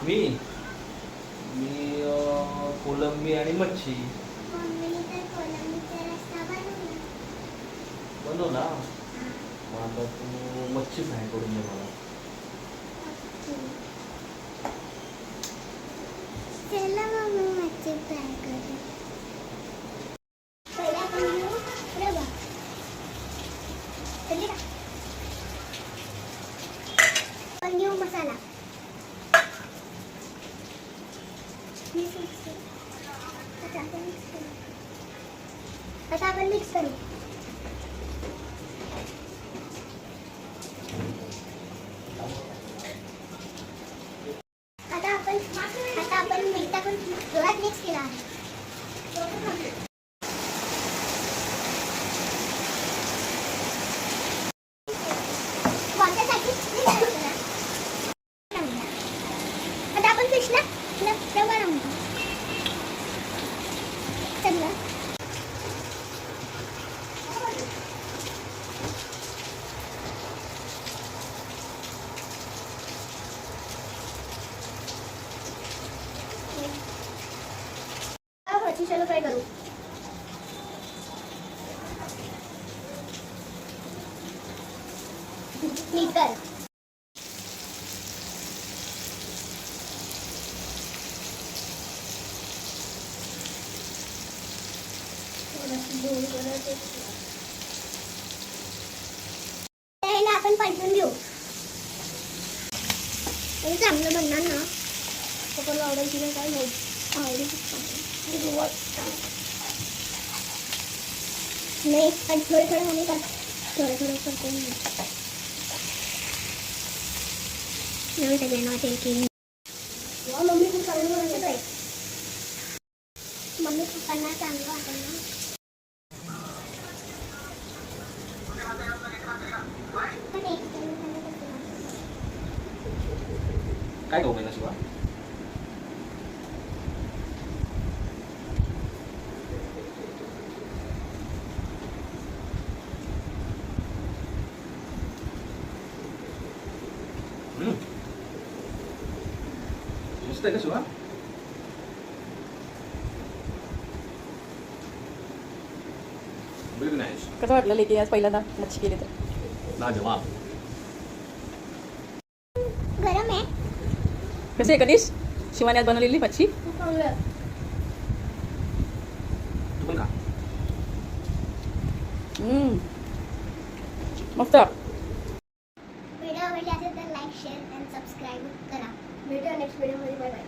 मी मी कोलंबी आणि मच्छी बनव ना. मग आता तू मच्छी फ्राय करून दे मला. चला मग मच्छी फ्राय करू. पहिला आपण घेऊ रवा. आपण घेऊ मसाला. आता आपण मिक्स करू. आता आपण मीठ टाकून जोरात मिक्स केला आहे. आता आपण फिशला रवा लावून सगळं. चलो फ्राय करू. मीठ कर. आपण परतून घेऊ. चांगलं बनणार ना. पप्पाला आवडेल तिला काय आवडेल नहीं. आज थोड़े थोड़े होने का थोड़े थोड़े करते हैं. नवीन सगळ्यांना वाटेल की मम्मी खूप चांगलं बनवत आहे. मम्मी पप्पांना चांगलं वाटेल ना. काय करू ना शिवा. मस्त आहे का शिवा. Very nice. कसं वाटलं लेकी आज पहिल्यांदा मच्छी केली तर. लाजवाब. गरम आहे. कशी आहे कनिष शिवानी आज बनवलेली मच्छी. तू पण खा. मस्त. व्हिडिओ आवडली असेल तर लाईक शेअर आणि सबस्क्राईब करा. भेटूया नेक्स्ट व्हिडिओमध्ये. Bye bye.